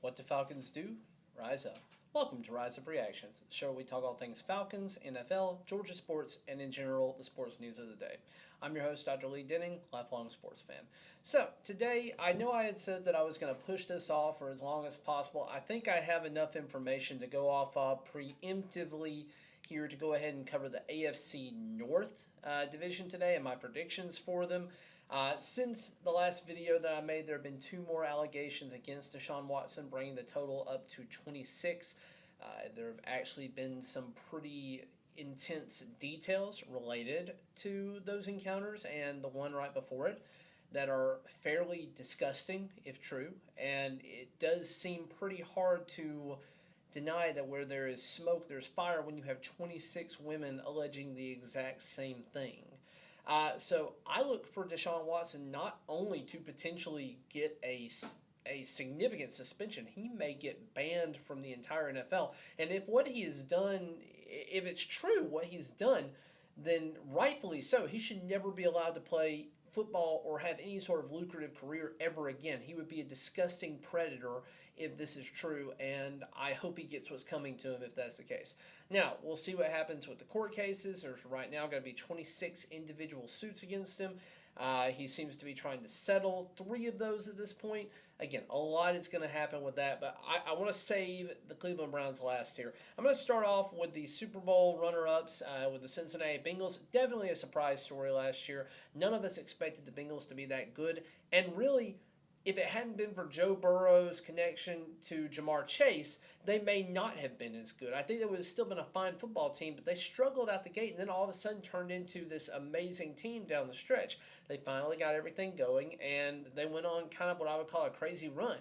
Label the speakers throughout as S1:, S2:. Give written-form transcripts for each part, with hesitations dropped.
S1: What do Falcons do? Rise up. Welcome to Rise Up Reactions, the show where we talk all things Falcons, NFL, Georgia sports, and in general, the sports news of the day. I'm your host, Dr. Lee Denning, lifelong sports fan. So, today, I know I had said that I was going to push this off for as long as possible. I think I have enough information to go off of preemptively here to go ahead and cover the AFC North division today and my predictions for them. Since the last video that I made, there have been two more allegations against Deshaun Watson, bringing the total up to 26. There have actually been some pretty intense details related to those encounters and the one right before it that are fairly disgusting, if true. And it does seem pretty hard to deny that where there is smoke, there's fire when you have 26 women alleging the exact same thing. So I look for Deshaun Watson not only to potentially get a significant suspension, he may get banned from the entire NFL. And if what he has done, if it's true what he's done, then rightfully so. He should never be allowed to play football or have any sort of lucrative career ever again. He would be a disgusting predator if this is true, and I hope he gets what's coming to him if that's the case. Now, we'll see what happens with the court cases. There's right now going to be 26 individual suits against him. He seems to be trying to settle 3 of those at this point. Again, a lot is going to happen with that, but I want to save the Cleveland Browns last here. I'm going to start off with the Super Bowl runner-ups with the Cincinnati Bengals. Definitely a surprise story last year. None of us expected the Bengals to be that good, and really, if it hadn't been for Joe Burrow's connection to Jamar Chase, they may not have been as good. I think it would have still been a fine football team, but they struggled out the gate and then all of a sudden turned into this amazing team down the stretch. They finally got everything going, and they went on kind of what I would call a crazy run.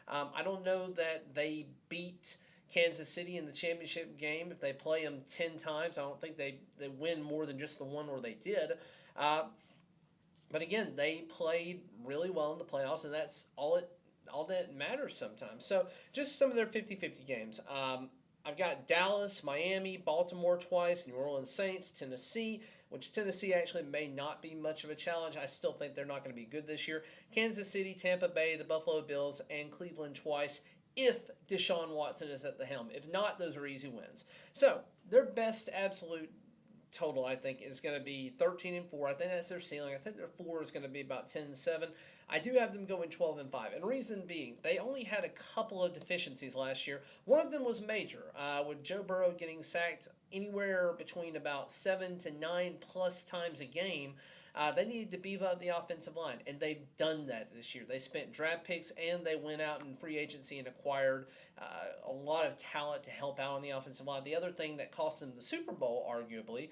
S1: I don't know that they beat Kansas City in the championship game. If they play them 10 times, I don't think they win more than just the one where they did. But again, they played really well in the playoffs, and that's all that matters sometimes. So just some of their 50-50 games. I've got Dallas, Miami, Baltimore twice, New Orleans Saints, Tennessee, which Tennessee actually may not be much of a challenge. I still think they're not going to be good this year. Kansas City, Tampa Bay, the Buffalo Bills, and Cleveland twice if Deshaun Watson is at the helm. If not, those are easy wins. So their best absolute total, I think, is going to be 13-4. I think that's their ceiling. I think their floor is going to be about 10-7. I do have them going 12-5, and reason being, they only had a couple of deficiencies last year. One of them was major, with Joe Burrow getting sacked anywhere between about 7 to 9 plus times a game. They needed to beef up the offensive line, and they've done that this year. They spent draft picks, and they went out in free agency and acquired a lot of talent to help out on the offensive line. The other thing that cost them the Super Bowl, arguably,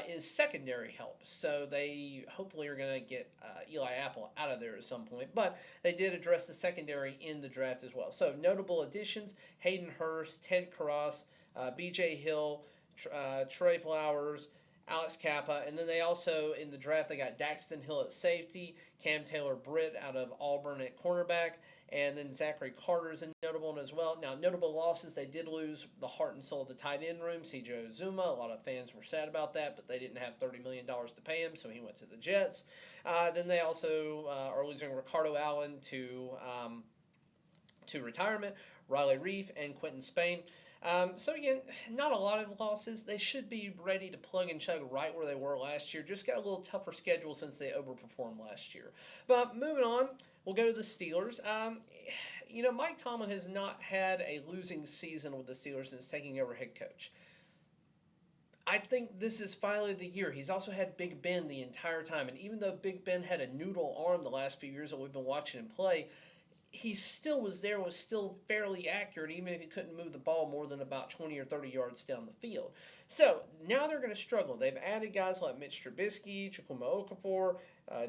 S1: is secondary help. So they hopefully are going to get Eli Apple out of there at some point. But they did address the secondary in the draft as well. So notable additions, Hayden Hurst, Ted Karras, B.J. Hill, Trey Flowers, Alex Kappa, and then they also, in the draft, they got Daxton Hill at safety, Cam Taylor-Britt out of Auburn at cornerback, and then Zachary Carter is a notable one as well. Now, notable losses, they did lose the heart and soul of the tight end room, C.J. Uzomah. A lot of fans were sad about that, but they didn't have $30 million to pay him, so he went to the Jets. Then they also are losing Ricardo Allen to retirement, Riley Reef, and Quentin Spain. So again, not a lot of losses. They should be ready to plug and chug right where they were last year. Just got a little tougher schedule since they overperformed last year. But moving on, we'll go to the Steelers. Mike Tomlin has not had a losing season with the Steelers since taking over head coach. I think this is finally the year. He's also had Big Ben the entire time. And even though Big Ben had a noodle arm the last few years that we've been watching him play, he still was there, was still fairly accurate, even if he couldn't move the ball more than about 20 or 30 yards down the field. So now they're going to struggle. They've added guys like Mitch Trubisky, Chukwuma Okafor,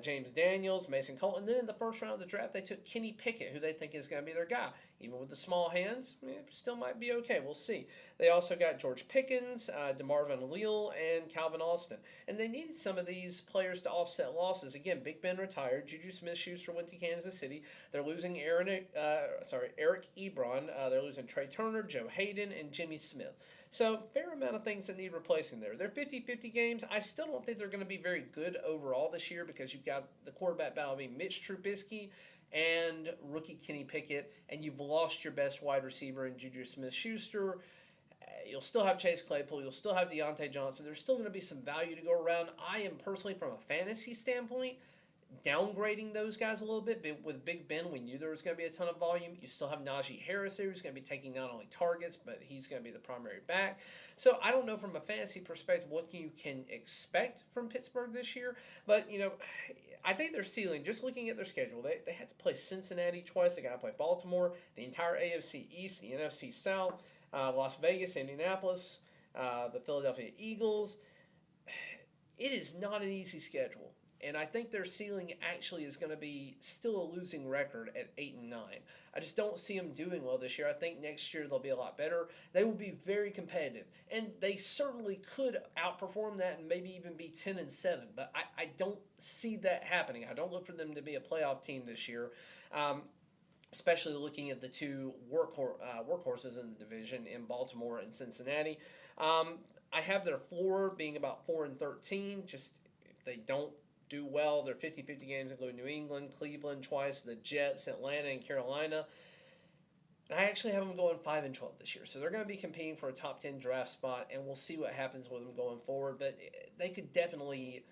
S1: James Daniels, Mason Cole, and then in the first round of the draft, they took Kenny Pickett, who they think is going to be their guy. Even with the small hands, still might be okay. We'll see. They also got George Pickens, DeMarvin Leal, and Calvin Austin. And they needed some of these players to offset losses. Again, Big Ben retired. Juju Smith-Schuster went to Kansas City. They're losing Eric Ebron. They're losing Trey Turner, Joe Hayden, and Jimmy Smith. So, fair amount of things that need replacing there. They're 50-50 games. I still don't think they're going to be very good overall this year because you've got the quarterback battle being Mitch Trubisky and rookie Kenny Pickett, and you've lost your best wide receiver in Juju Smith-Schuster. You'll still have Chase Claypool. You'll still have Deontay Johnson. There's still going to be some value to go around. I am personally, from a fantasy standpoint, downgrading those guys a little bit. But with Big Ben, we knew there was going to be a ton of volume. You still have Najee Harris there, who's going to be taking not only targets, but he's going to be the primary back. So I don't know from a fantasy perspective what you can expect from Pittsburgh this year. But, I think their ceiling, just looking at their schedule, they had to play Cincinnati twice. They got to play Baltimore, the entire AFC East, the NFC South, Las Vegas, Indianapolis, the Philadelphia Eagles. It is not an easy schedule. And I think their ceiling actually is going to be still a losing record at 8-9. I just don't see them doing well this year. I think next year they'll be a lot better. They will be very competitive, and they certainly could outperform that and maybe even be 10-7. But I don't see that happening. I don't look for them to be a playoff team this year. Especially looking at the two workhorses in the division in Baltimore and Cincinnati. I have their floor being about 4-13. Just if they don't do well, they're 50-50 games, including New England, Cleveland twice, the Jets, Atlanta, and Carolina. And I actually have them going 5-12 this year, so they're going to be competing for a top 10 draft spot, and we'll see what happens with them going forward. But they could definitely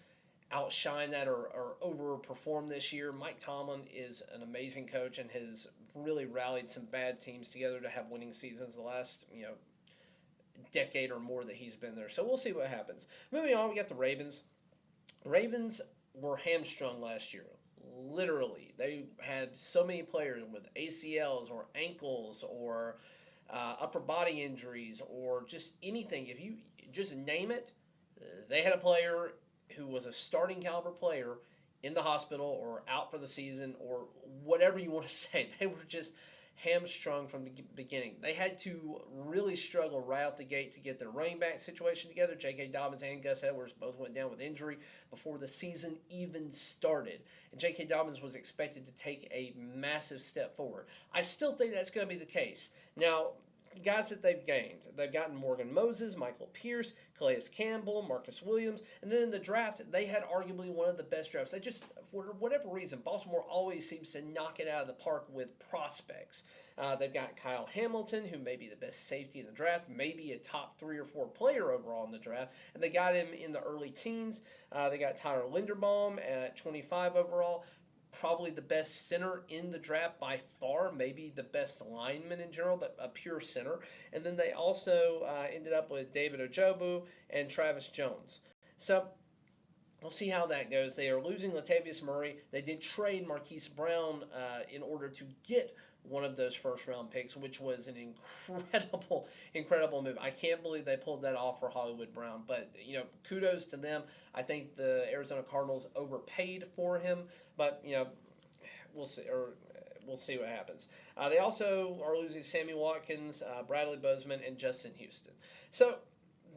S1: outshine that or overperform this year. Mike Tomlin is an amazing coach and has really rallied some bad teams together to have winning seasons the last decade or more that he's been there. So we'll see what happens. Moving on, we got the Ravens. Ravens were hamstrung last year. Literally, they had so many players with ACLs or ankles or upper body injuries or just anything. If you just name it, they had a player who was a starting caliber player in the hospital or out for the season or whatever you want to say. They were just hamstrung from the beginning. They had to really struggle right out the gate to get their running back situation together. J.K. Dobbins and Gus Edwards both went down with injury before the season even started. And J.K. Dobbins was expected to take a massive step forward. I still think that's going to be the case. Now, guys that they've gained. They've gotten Morgan Moses, Michael Pierce, Calais Campbell, Marcus Williams, and then in the draft, they had arguably one of the best drafts. They just, for whatever reason, Baltimore always seems to knock it out of the park with prospects. They've got Kyle Hamilton, who may be the best safety in the draft, maybe a top 3 or 4 player overall in the draft, and they got him in the early teens. They got Tyler Linderbaum at 25 overall. Probably the best center in the draft by far, maybe the best lineman in general, but a pure center. And then they also ended up with David Ojobu and Travis Jones. So we'll see how that goes. They are losing Latavius Murray. They did trade Marquise Brown in order to get one of those first-round picks, which was an incredible move. I can't believe they pulled that off for Hollywood Brown. But, kudos to them. I think the Arizona Cardinals overpaid for him. But, we'll see what happens. They also are losing Sammy Watkins, Bradley Bozeman, and Justin Houston. So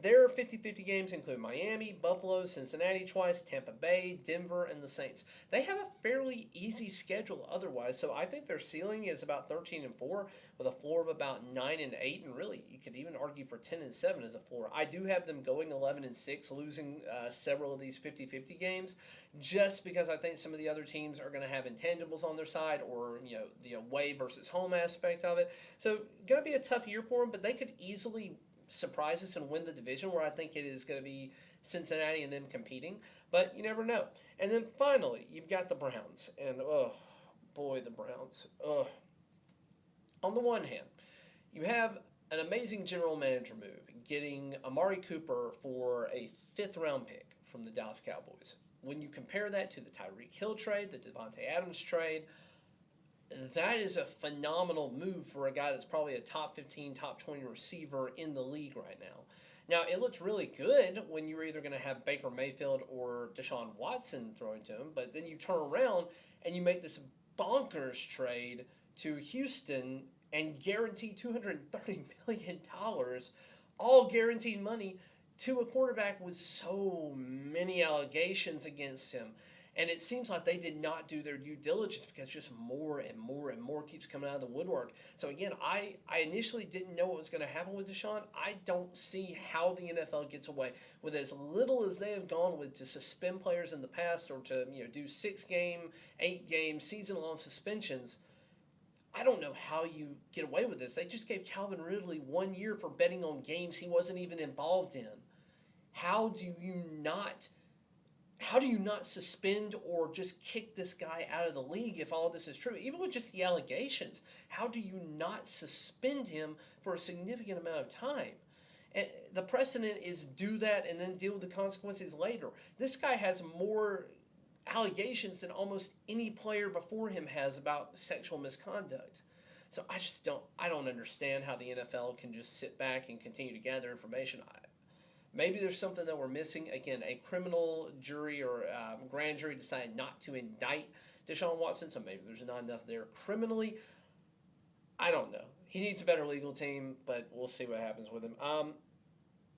S1: their 50-50 games include Miami, Buffalo, Cincinnati twice, Tampa Bay, Denver, and the Saints. They have a fairly easy schedule otherwise, so I think their ceiling is about 13-4 with a floor of about 9-8, and really you could even argue for 10-7 as a floor. I do have them going 11-6, losing several of these 50-50 games, just because I think some of the other teams are going to have intangibles on their side, or the away versus home aspect of it. So going to be a tough year for them, but they could easily surprise us and win the division, where I think it is going to be Cincinnati and them competing, but you never know. And then finally, you've got the Browns, and oh boy, the Browns. On the one hand, you have an amazing general manager move, getting Amari Cooper for a 5th-round pick from the Dallas Cowboys. When you compare that to the Tyreek Hill trade, the Devontae Adams trade, that is a phenomenal move for a guy that's probably a top 15, top 20 receiver in the league right now. Now, it looks really good when you're either going to have Baker Mayfield or Deshaun Watson throwing to him, but then you turn around and you make this bonkers trade to Houston and guarantee $230 million, all guaranteed money, to a quarterback with so many allegations against him. And it seems like they did not do their due diligence because just more and more and more keeps coming out of the woodwork. So again, I initially didn't know what was going to happen with Deshaun. I don't see how the NFL gets away with as little as they have gone with to suspend players in the past or to do 6-game, 8-game, season-long suspensions. I don't know how you get away with this. They just gave Calvin Ridley 1 year for betting on games he wasn't even involved in. How do you not how do you not suspend or just kick this guy out of the league if all this is true? Even with just the allegations, how do you not suspend him for a significant amount of time? And the precedent is do that and then deal with the consequences later. This guy has more allegations than almost any player before him has about sexual misconduct. So I don't understand how the NFL can just sit back and continue to gather information. Maybe there's something that we're missing. Again, a criminal jury or grand jury decided not to indict Deshaun Watson, so maybe there's not enough there criminally. I don't know. He needs a better legal team, but we'll see what happens with him.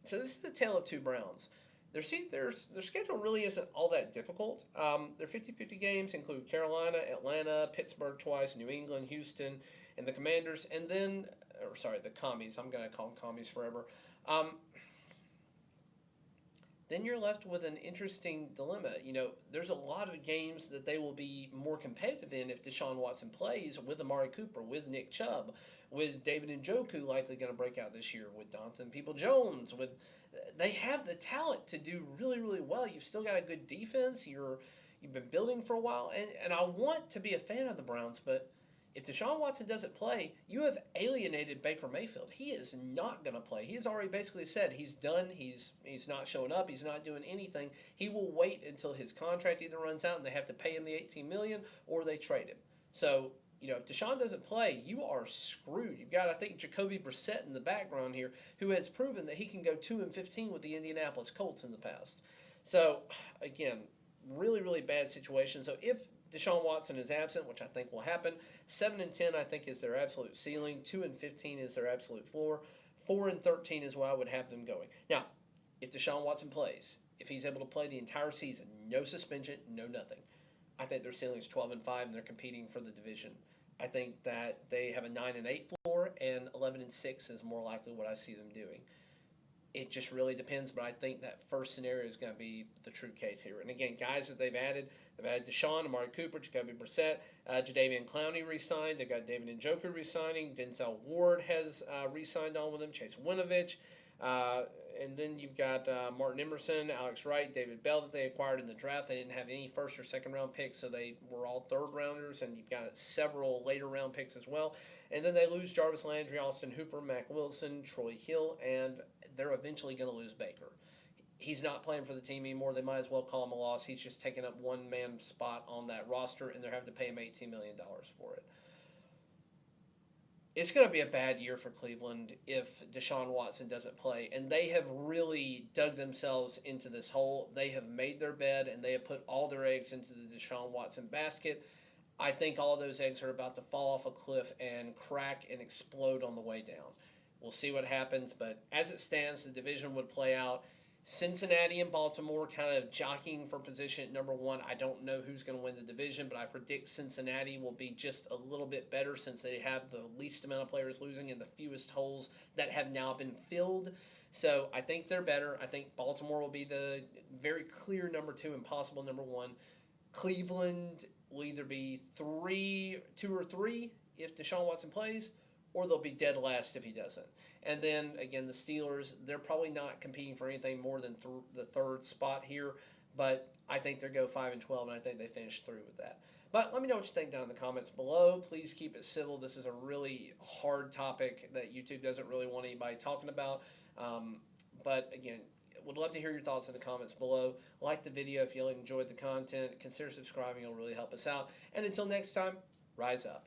S1: So this is the tale of two Browns. Their schedule really isn't all that difficult. Their 50-50 games include Carolina, Atlanta, Pittsburgh twice, New England, Houston, and the Commanders, and then, the Commies. I'm going to call them Commies forever. Then you're left with an interesting dilemma. There's a lot of games that they will be more competitive in if Deshaun Watson plays with Amari Cooper, with Nick Chubb, with David Njoku likely going to break out this year, with Donovan Peoples-Jones. They have the talent to do really, really well. You've still got a good defense. You've been building for a while, and I want to be a fan of the Browns, but if Deshaun Watson doesn't play, you have alienated Baker Mayfield. He is not going to play. He has already basically said he's done. He's not showing up. He's not doing anything. He will wait until his contract either runs out and they have to pay him the $18 million or they trade him. So, if Deshaun doesn't play, you are screwed. You've got, I think, Jacoby Brissett in the background here, who has proven that he can go 2-15 with the Indianapolis Colts in the past. So, again, really, really bad situation. So if Deshaun Watson is absent, which I think will happen, 7-10 I think is their absolute ceiling. 2-15 is their absolute floor. 4-13 is where I would have them going. Now, if Deshaun Watson plays, if he's able to play the entire season, no suspension, no nothing, I think their ceiling is 12-5 and they're competing for the division. I think that they have a 9-8 floor, and 11-6 is more likely what I see them doing. It just really depends, but I think that first scenario is going to be the true case here. And again, guys that they've added Deshaun, Amari Cooper, Jacoby Brissett, Jadeveon Clowney re-signed. They've got David Njoku re-signing. Denzel Ward has re-signed on with them. Chase Winovich. And then you've got Martin Emerson, Alex Wright, David Bell that they acquired in the draft. They didn't have any first or second round picks, so they were all third rounders, and you've got several later round picks as well. And then they lose Jarvis Landry, Austin Hooper, Mac Wilson, Troy Hill, and they're eventually going to lose Baker. He's not playing for the team anymore. They might as well call him a loss. He's just taking up one-man spot on that roster, and they're having to pay him $18 million for it. It's going to be a bad year for Cleveland if Deshaun Watson doesn't play, and they have really dug themselves into this hole. They have made their bed, and they have put all their eggs into the Deshaun Watson basket. I think all of those eggs are about to fall off a cliff and crack and explode on the way down. We'll see what happens, but as it stands, the division would play out. Cincinnati and Baltimore kind of jockeying for position at number one. I don't know who's going to win the division, but I predict Cincinnati will be just a little bit better since they have the least amount of players losing and the fewest holes that have now been filled. So I think they're better. I think Baltimore will be the very clear number two and possible number one. Cleveland will either be 2 or 3 if Deshaun Watson plays, or they'll be dead last if he doesn't. And then, again, the Steelers, they're probably not competing for anything more than the third spot here, but I think they'll go 5-12, and I think they finish through with that. But let me know what you think down in the comments below. Please keep it civil. This is a really hard topic that YouTube doesn't really want anybody talking about. But, again, would love to hear your thoughts in the comments below. Like the video if you enjoyed the content. Consider subscribing. It'll really help us out. And until next time, rise up.